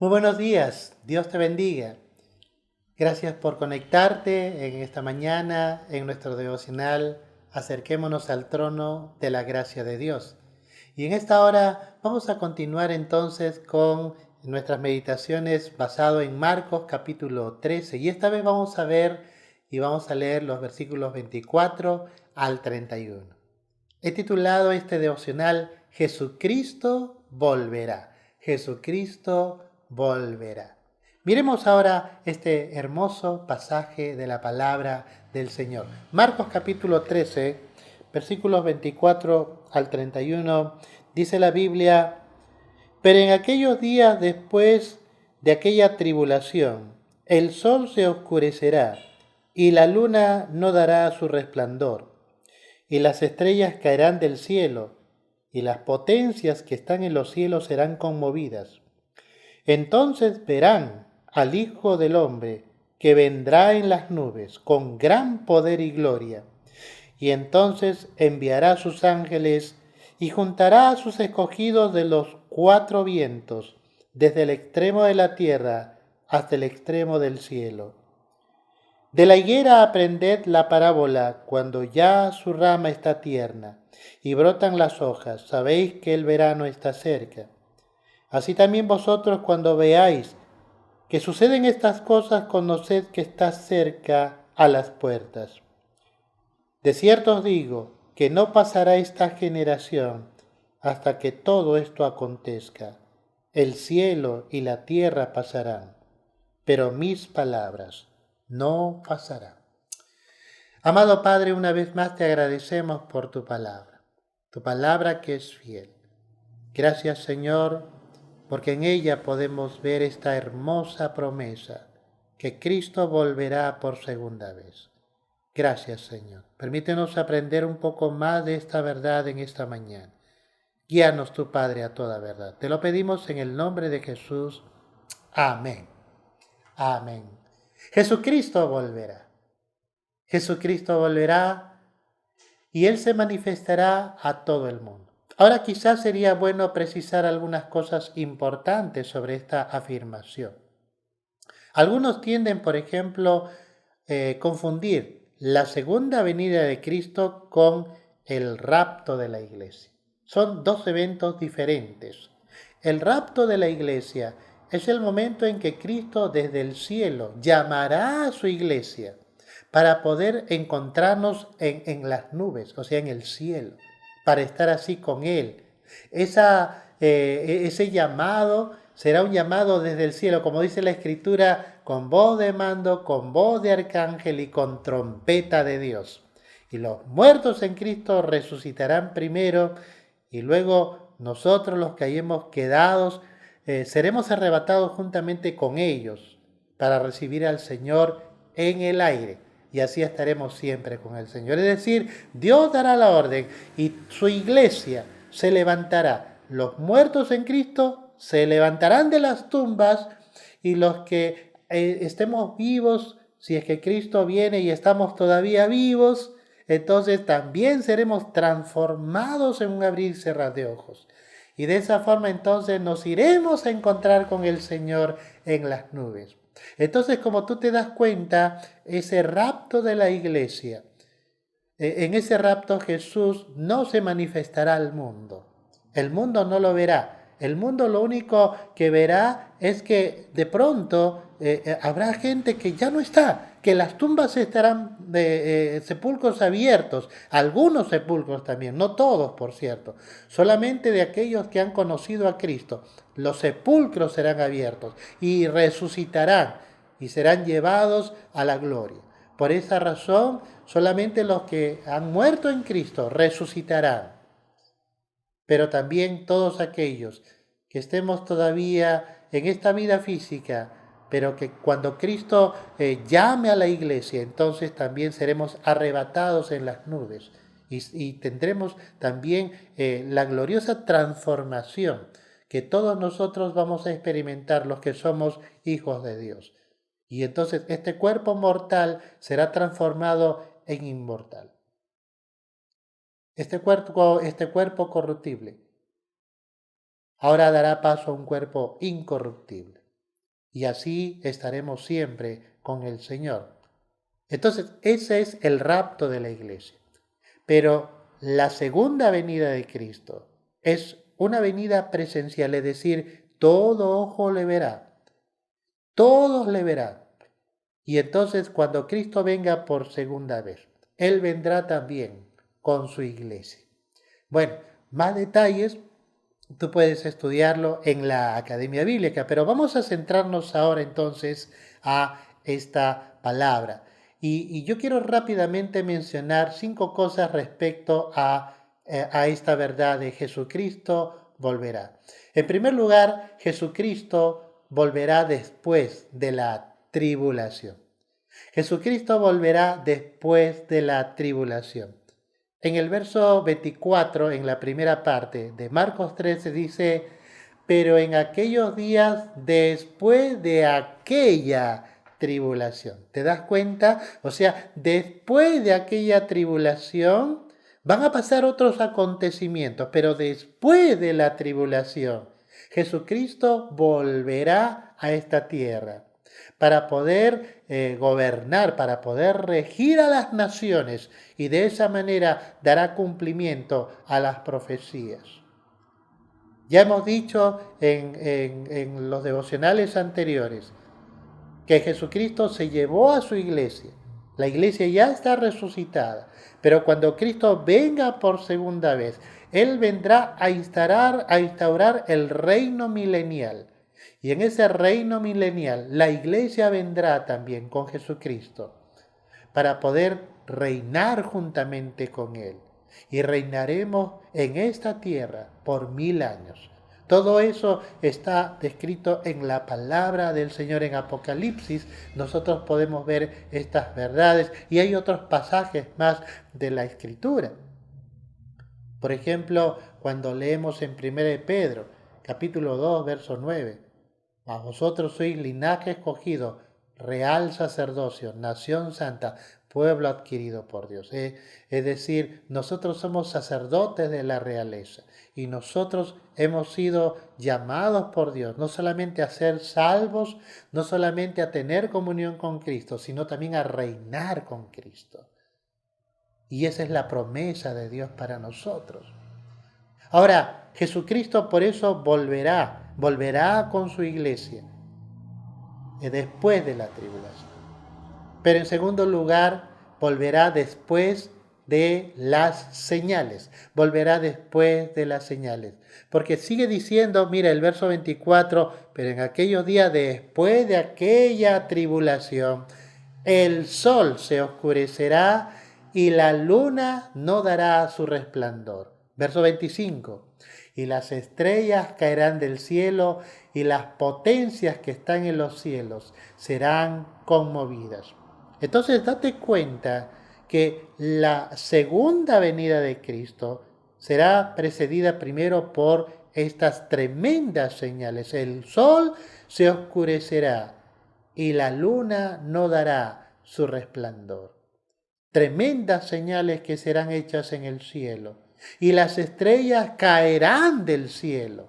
Muy buenos días, Dios te bendiga. Gracias por conectarte en esta mañana, en nuestro devocional. Acerquémonos al trono de la gracia de Dios. Y en esta hora vamos a continuar entonces con nuestras meditaciones basado en Marcos capítulo 13. Y esta vez vamos a ver y vamos a leer los versículos 24 al 31. He titulado este devocional Jesucristo volverá. Jesucristo volverá. Miremos ahora este hermoso pasaje de la palabra del Señor. Marcos capítulo 13, versículos 24 al 31, dice la Biblia: pero en aquellos días después de aquella tribulación, el sol se oscurecerá y la luna no dará su resplandor y las estrellas caerán del cielo, y las potencias que están en los cielos serán conmovidas. Entonces verán al Hijo del Hombre, que vendrá en las nubes con gran poder y gloria, y entonces enviará a sus ángeles y juntará a sus escogidos de los cuatro vientos, desde el extremo de la tierra hasta el extremo del cielo. De la higuera aprended la parábola: cuando ya su rama está tierna y brotan las hojas, sabéis que el verano está cerca. Así también vosotros, cuando veáis que suceden estas cosas, conoced que está cerca a las puertas. De cierto os digo que no pasará esta generación hasta que todo esto acontezca. El cielo y la tierra pasarán, pero mis palabras no pasarán. Amado Padre, una vez más te agradecemos por tu palabra que es fiel. Gracias, Señor, porque en ella podemos ver esta hermosa promesa, que Cristo volverá por segunda vez. Gracias, Señor. Permítenos aprender un poco más de esta verdad en esta mañana. Guíanos tu Padre a toda verdad. Te lo pedimos en el nombre de Jesús. Amén. Amén. Jesucristo volverá. Jesucristo volverá y Él se manifestará a todo el mundo. Ahora quizás sería bueno precisar algunas cosas importantes sobre esta afirmación. Algunos tienden, por ejemplo, confundir la segunda venida de Cristo con el rapto de la iglesia. Son dos eventos diferentes. El rapto de la iglesia es el momento en que Cristo desde el cielo llamará a su iglesia para poder encontrarnos en las nubes, o sea, en el cielo, para estar así con Él. Ese llamado será un llamado desde el cielo, como dice la Escritura, con voz de mando, con voz de arcángel y con trompeta de Dios. Y los muertos en Cristo resucitarán primero, y luego nosotros, los que hayamos quedado, seremos arrebatados juntamente con ellos para recibir al Señor en el aire. Y así estaremos siempre con el Señor. Es decir, Dios dará la orden y su iglesia se levantará. Los muertos en Cristo se levantarán de las tumbas, y los que estemos vivos, si es que Cristo viene y estamos todavía vivos, entonces también seremos transformados en un abrir y cerrar de ojos. Y de esa forma entonces nos iremos a encontrar con el Señor en las nubes. Entonces, como tú te das cuenta, ese rapto de la iglesia, en ese rapto Jesús no se manifestará al mundo. El mundo no lo verá. El mundo lo único que verá es que de pronto habrá gente que ya no está, que las tumbas estarán de sepulcros abiertos, algunos sepulcros también, no todos por cierto, solamente de aquellos que han conocido a Cristo. Los sepulcros serán abiertos y resucitarán y serán llevados a la gloria. Por esa razón, solamente los que han muerto en Cristo resucitarán, pero también todos aquellos que estemos todavía en esta vida física, pero que cuando Cristo llame a la iglesia, entonces también seremos arrebatados en las nubes y tendremos también la gloriosa transformación que todos nosotros vamos a experimentar, los que somos hijos de Dios. Y entonces este cuerpo mortal será transformado en inmortal. Este cuerpo corruptible ahora dará paso a un cuerpo incorruptible. y así estaremos siempre con el Señor. Entonces, ese es el rapto de la iglesia. Pero la segunda venida de Cristo es una venida presencial, es decir, todo ojo le verá, todos le verán. Y entonces cuando Cristo venga por segunda vez, Él vendrá también con su iglesia. Bueno, más detalles tú puedes estudiarlo en la Academia Bíblica, pero vamos a centrarnos ahora entonces a esta palabra. Y yo quiero rápidamente mencionar 5 cosas respecto a esta verdad de Jesucristo volverá. En primer lugar, Jesucristo volverá después de la tribulación. Jesucristo volverá después de la tribulación. En el verso 24, en la primera parte de Marcos 13, dice, pero en aquellos días después de aquella tribulación. ¿Te das cuenta? O sea, después de aquella tribulación van a pasar otros acontecimientos, pero después de la tribulación, Jesucristo volverá a esta tierra para poder gobernar, para poder regir a las naciones y de esa manera dará cumplimiento a las profecías. Ya hemos dicho en los devocionales anteriores que Jesucristo se llevó a su iglesia. La iglesia ya está resucitada, pero cuando Cristo venga por segunda vez, Él vendrá a instaurar el reino milenial. Y en ese reino milenial, la iglesia vendrá también con Jesucristo para poder reinar juntamente con Él. Y reinaremos en esta tierra por 1000 años. Todo eso está descrito en la palabra del Señor en Apocalipsis. Nosotros podemos ver estas verdades y hay otros pasajes más de la Escritura. Por ejemplo, cuando leemos en 1 Pedro, capítulo 2, verso 9, mas vosotros sois linaje escogido, real sacerdocio, nación santa, pueblo adquirido por Dios. Es decir, nosotros somos sacerdotes de la realeza y nosotros hemos sido llamados por Dios, no solamente a ser salvos, no solamente a tener comunión con Cristo, sino también a reinar con Cristo. Y esa es la promesa de Dios para nosotros. Ahora, Jesucristo por eso volverá con su iglesia después de la tribulación. Pero en segundo lugar, volverá después de las señales. Volverá después de las señales. Porque sigue diciendo, mira el verso 24, pero en aquellos días después de aquella tribulación, el sol se oscurecerá y la luna no dará su resplandor. Verso 25, y las estrellas caerán del cielo y las potencias que están en los cielos serán conmovidas. Entonces date cuenta que la segunda venida de Cristo será precedida primero por estas tremendas señales. El sol se oscurecerá y la luna no dará su resplandor. Tremendas señales que serán hechas en el cielo. Y las estrellas caerán del cielo.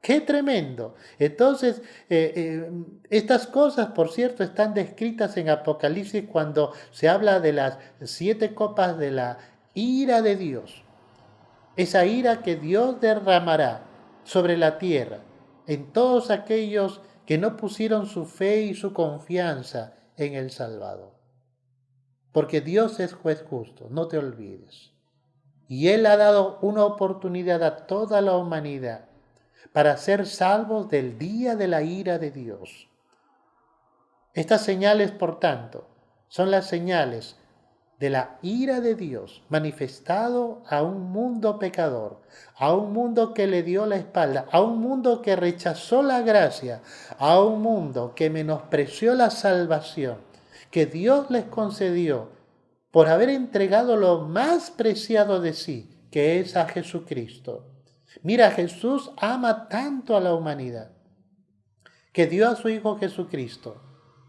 ¡Qué tremendo! Entonces, estas cosas, por cierto, están descritas en Apocalipsis cuando se habla de las 7 copas de la ira de Dios. Esa ira que Dios derramará sobre la tierra en todos aquellos que no pusieron su fe y su confianza en el Salvador. Porque Dios es juez justo, no te olvides. Y Él ha dado una oportunidad a toda la humanidad para ser salvos del día de la ira de Dios. Estas señales, por tanto, son las señales de la ira de Dios manifestado a un mundo pecador, a un mundo que le dio la espalda, a un mundo que rechazó la gracia, a un mundo que menospreció la salvación que Dios les concedió por haber entregado lo más preciado de sí, que es a Jesucristo. Mira, Jesús ama tanto a la humanidad, que dio a su Hijo Jesucristo,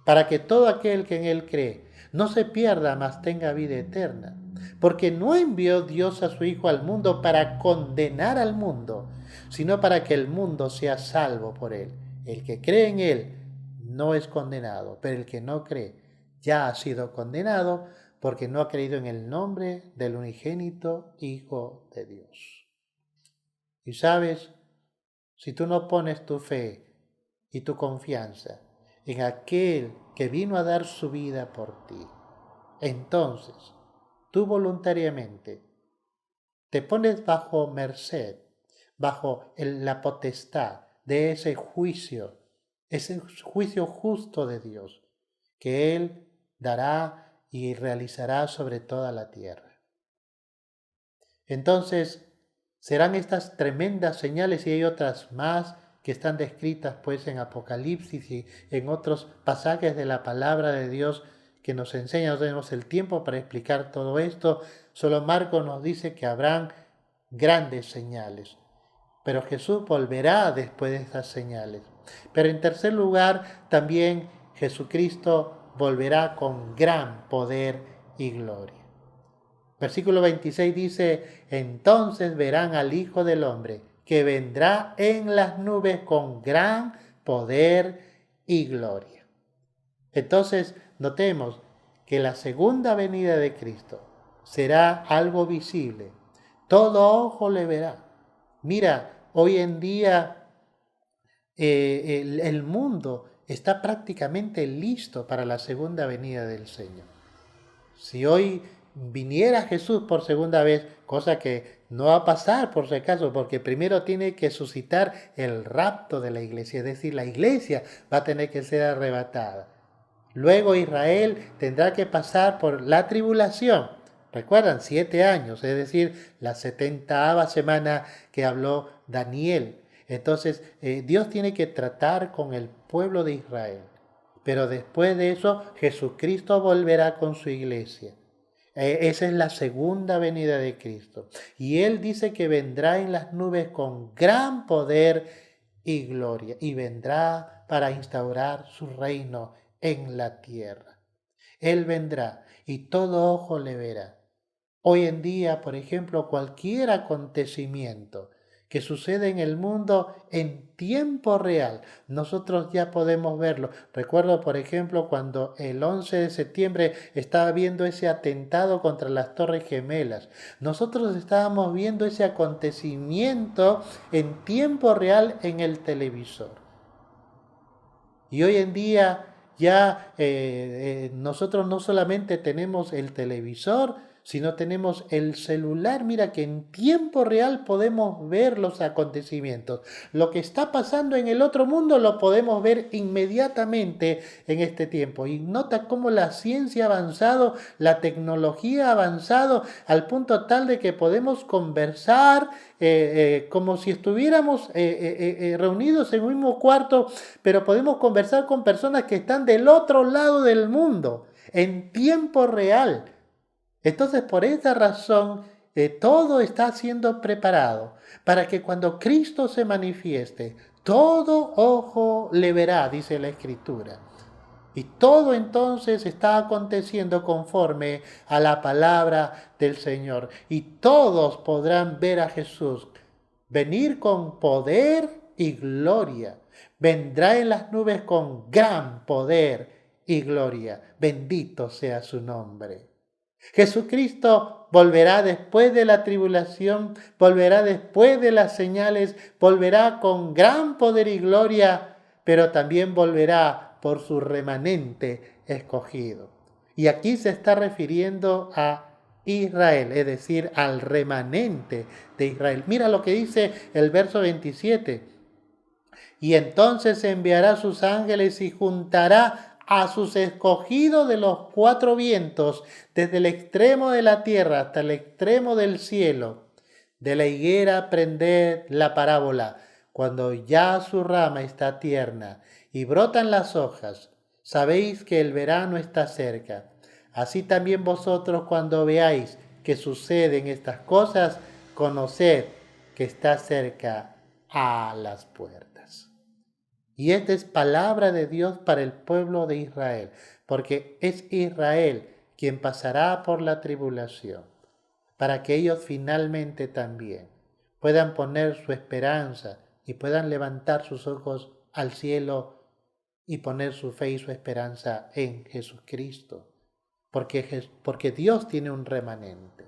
para que todo aquel que en Él cree no se pierda, mas tenga vida eterna. Porque no envió Dios a su Hijo al mundo para condenar al mundo, sino para que el mundo sea salvo por Él. El que cree en Él no es condenado, pero el que no cree ya ha sido condenado porque no ha creído en el nombre del unigénito Hijo de Dios. Y sabes, si tú no pones tu fe y tu confianza en aquel que vino a dar su vida por ti, entonces tú voluntariamente te pones bajo merced, bajo la potestad de ese juicio justo de Dios, que Él dará y realizará sobre toda la tierra. Entonces, serán estas tremendas señales, y hay otras más que están descritas pues en Apocalipsis y en otros pasajes de la palabra de Dios que nos enseña. No tenemos el tiempo para explicar todo esto, solo Marcos nos dice que habrán grandes señales, pero Jesús volverá después de esas señales. Pero en tercer lugar, también Jesucristo volverá con gran poder y gloria. Versículo 26 dice, entonces verán al Hijo del Hombre, que vendrá en las nubes con gran poder y gloria. Entonces, notemos que la segunda venida de Cristo será algo visible. Todo ojo le verá. Mira, hoy en día el mundo está prácticamente listo para la segunda venida del Señor. Si hoy viniera Jesús por segunda vez, cosa que no va a pasar por si acaso, porque primero tiene que suscitar el rapto de la iglesia, es decir, la iglesia va a tener que ser arrebatada. Luego Israel tendrá que pasar por la tribulación. Recuerdan, 7 años, es decir, la 70ª semana que habló Daniel. Entonces, Dios tiene que tratar con el pueblo de Israel. Pero después de eso, Jesucristo volverá con su iglesia. Esa es la segunda venida de Cristo. Y Él dice que vendrá en las nubes con gran poder y gloria. Y vendrá para instaurar su reino en la tierra. Él vendrá y todo ojo le verá. Hoy en día, por ejemplo, cualquier acontecimiento que sucede en el mundo en tiempo real, nosotros ya podemos verlo. Recuerdo, por ejemplo, cuando el 11 de septiembre estaba viendo ese atentado contra las Torres Gemelas. Nosotros estábamos viendo ese acontecimiento en tiempo real en el televisor. Y hoy en día ya nosotros no solamente tenemos el televisor, sino tenemos el celular. Mira que en tiempo real podemos ver los acontecimientos. Lo que está pasando en el otro mundo lo podemos ver inmediatamente en este tiempo. Y nota cómo la ciencia ha avanzado, la tecnología ha avanzado al punto tal de que podemos conversar como si estuviéramos reunidos en un mismo cuarto, pero podemos conversar con personas que están del otro lado del mundo en tiempo real. Entonces, por esta razón, todo está siendo preparado para que cuando Cristo se manifieste, todo ojo le verá, dice la Escritura. Y todo entonces está aconteciendo conforme a la palabra del Señor. Y todos podrán ver a Jesús venir con poder y gloria. Vendrá en las nubes con gran poder y gloria. Bendito sea su nombre. Jesucristo volverá después de la tribulación, volverá después de las señales, volverá con gran poder y gloria, pero también volverá por su remanente escogido. Y aquí se está refiriendo a Israel, es decir, al remanente de Israel. Mira lo que dice el verso 27. Y entonces enviará sus ángeles y juntará a sus escogidos de los 4 vientos, desde el extremo de la tierra hasta el extremo del cielo. De la higuera aprended la parábola, cuando ya su rama está tierna y brotan las hojas, sabéis que el verano está cerca. Así también vosotros, cuando veáis que suceden estas cosas, conoced que está cerca a las puertas. Y esta es palabra de Dios para el pueblo de Israel, porque es Israel quien pasará por la tribulación, para que ellos finalmente también puedan poner su esperanza y puedan levantar sus ojos al cielo y poner su fe y su esperanza en Jesucristo, porque Dios tiene un remanente.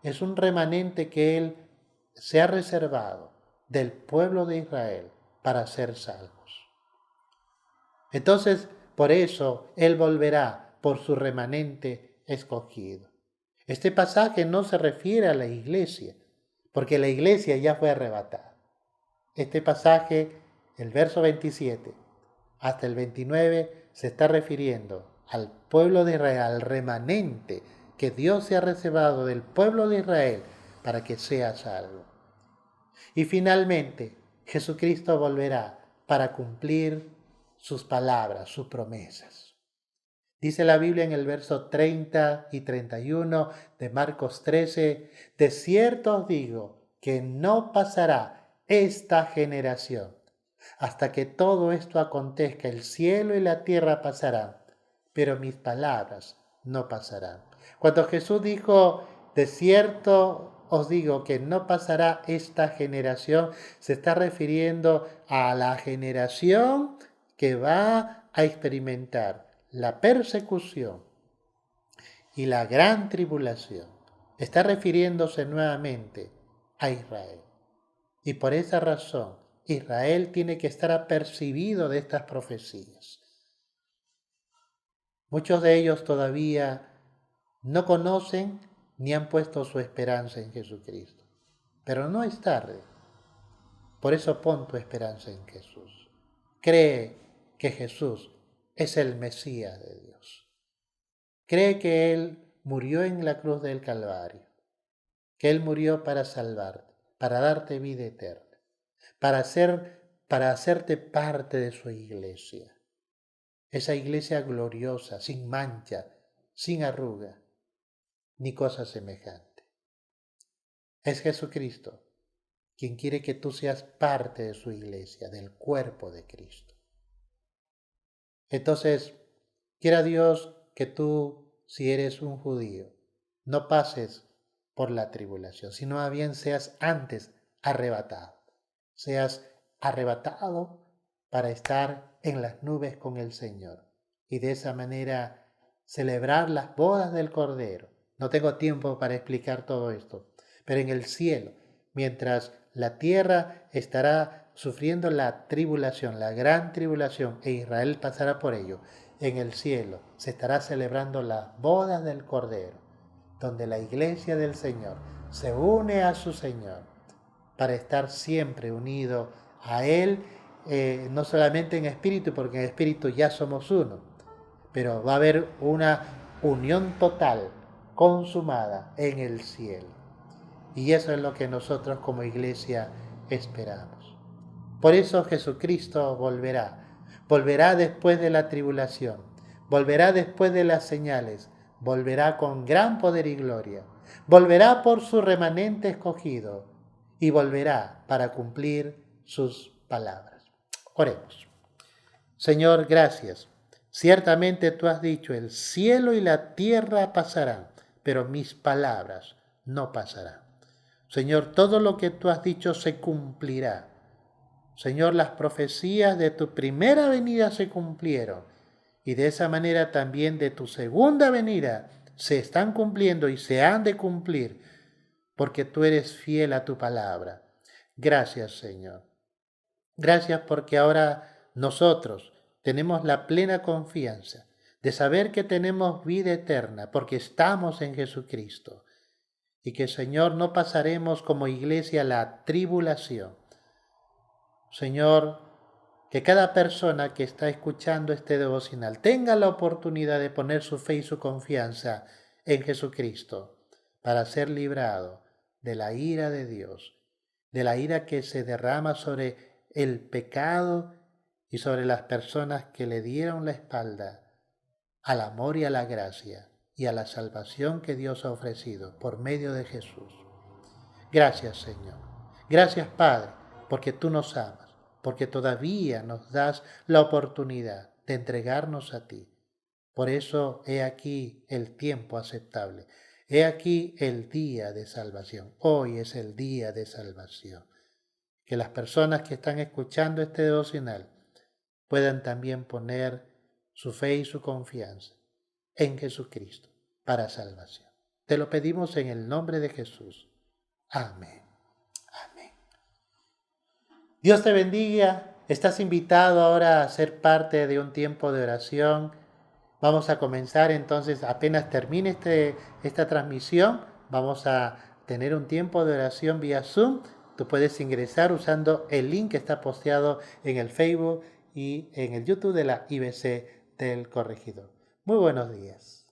Es un remanente que Él se ha reservado del pueblo de Israel para ser salvos. Entonces, por eso Él volverá por su remanente escogido. Este pasaje no se refiere a la iglesia, porque la iglesia ya fue arrebatada. Este pasaje, el verso 27 hasta el 29, se está refiriendo al pueblo de Israel, al remanente que Dios se ha reservado del pueblo de Israel para que sea salvo. Y finalmente, Jesucristo volverá para cumplir sus palabras, sus promesas. Dice la Biblia en el verso 30 y 31 de Marcos 13, de cierto os digo que no pasará esta generación hasta que todo esto acontezca. El cielo y la tierra pasarán, pero mis palabras no pasarán. Cuando Jesús dijo, de cierto os digo que no pasará esta generación, se está refiriendo a la generación que va a experimentar la persecución y la gran tribulación. Está refiriéndose nuevamente a Israel. Y por esa razón, Israel tiene que estar apercibido de estas profecías. Muchos de ellos todavía no conocen ni han puesto su esperanza en Jesucristo. Pero no es tarde. Por eso pon tu esperanza en Jesús. Cree que Jesús es el Mesías de Dios. Cree que Él murió en la cruz del Calvario, que Él murió para salvarte, para darte vida eterna, para hacerte parte de su iglesia. Esa iglesia gloriosa, sin mancha, sin arruga, ni cosa semejante. Es Jesucristo quien quiere que tú seas parte de su iglesia, del cuerpo de Cristo. Entonces, quiera Dios que tú, si eres un judío, no pases por la tribulación, sino más bien seas antes arrebatado. Seas arrebatado para estar en las nubes con el Señor y de esa manera celebrar las bodas del Cordero. No tengo tiempo para explicar todo esto, pero en el cielo, mientras la tierra estará sufriendo la tribulación, la gran tribulación, e Israel pasará por ello, en el cielo se estará celebrando las bodas del Cordero, donde la iglesia del Señor se une a su Señor para estar siempre unido a Él, no solamente en espíritu, porque en espíritu ya somos uno, pero va a haber una unión total, consumada en el cielo. Y eso es lo que nosotros como iglesia esperamos. Por eso Jesucristo volverá después de la tribulación, volverá después de las señales, volverá con gran poder y gloria, volverá por su remanente escogido y volverá para cumplir sus palabras. Oremos. Señor, gracias. Ciertamente tú has dicho, el cielo y la tierra pasarán, pero mis palabras no pasarán. Señor, todo lo que tú has dicho se cumplirá. Señor, las profecías de tu primera venida se cumplieron y de esa manera también de tu segunda venida se están cumpliendo y se han de cumplir porque tú eres fiel a tu palabra. Gracias, Señor. Gracias porque ahora nosotros tenemos la plena confianza de saber que tenemos vida eterna porque estamos en Jesucristo y que, Señor, no pasaremos como iglesia la tribulación. Señor, que cada persona que está escuchando este devocional tenga la oportunidad de poner su fe y su confianza en Jesucristo para ser librado de la ira de Dios, de la ira que se derrama sobre el pecado y sobre las personas que le dieron la espalda al amor y a la gracia y a la salvación que Dios ha ofrecido por medio de Jesús. Gracias, Señor. Gracias, Padre, porque tú nos amas, porque todavía nos das la oportunidad de entregarnos a ti. Por eso he aquí el tiempo aceptable. He aquí el día de salvación. Hoy es el día de salvación. Que las personas que están escuchando este devocional puedan también poner su fe y su confianza en Jesucristo para salvación. Te lo pedimos en el nombre de Jesús. Amén. Amén. Dios te bendiga. Estás invitado ahora a ser parte de un tiempo de oración. Vamos a comenzar entonces, apenas termine esta transmisión, vamos a tener un tiempo de oración vía Zoom. Tú puedes ingresar usando el link que está posteado en el Facebook y en el YouTube de la IBC del Corregidor. Muy buenos días.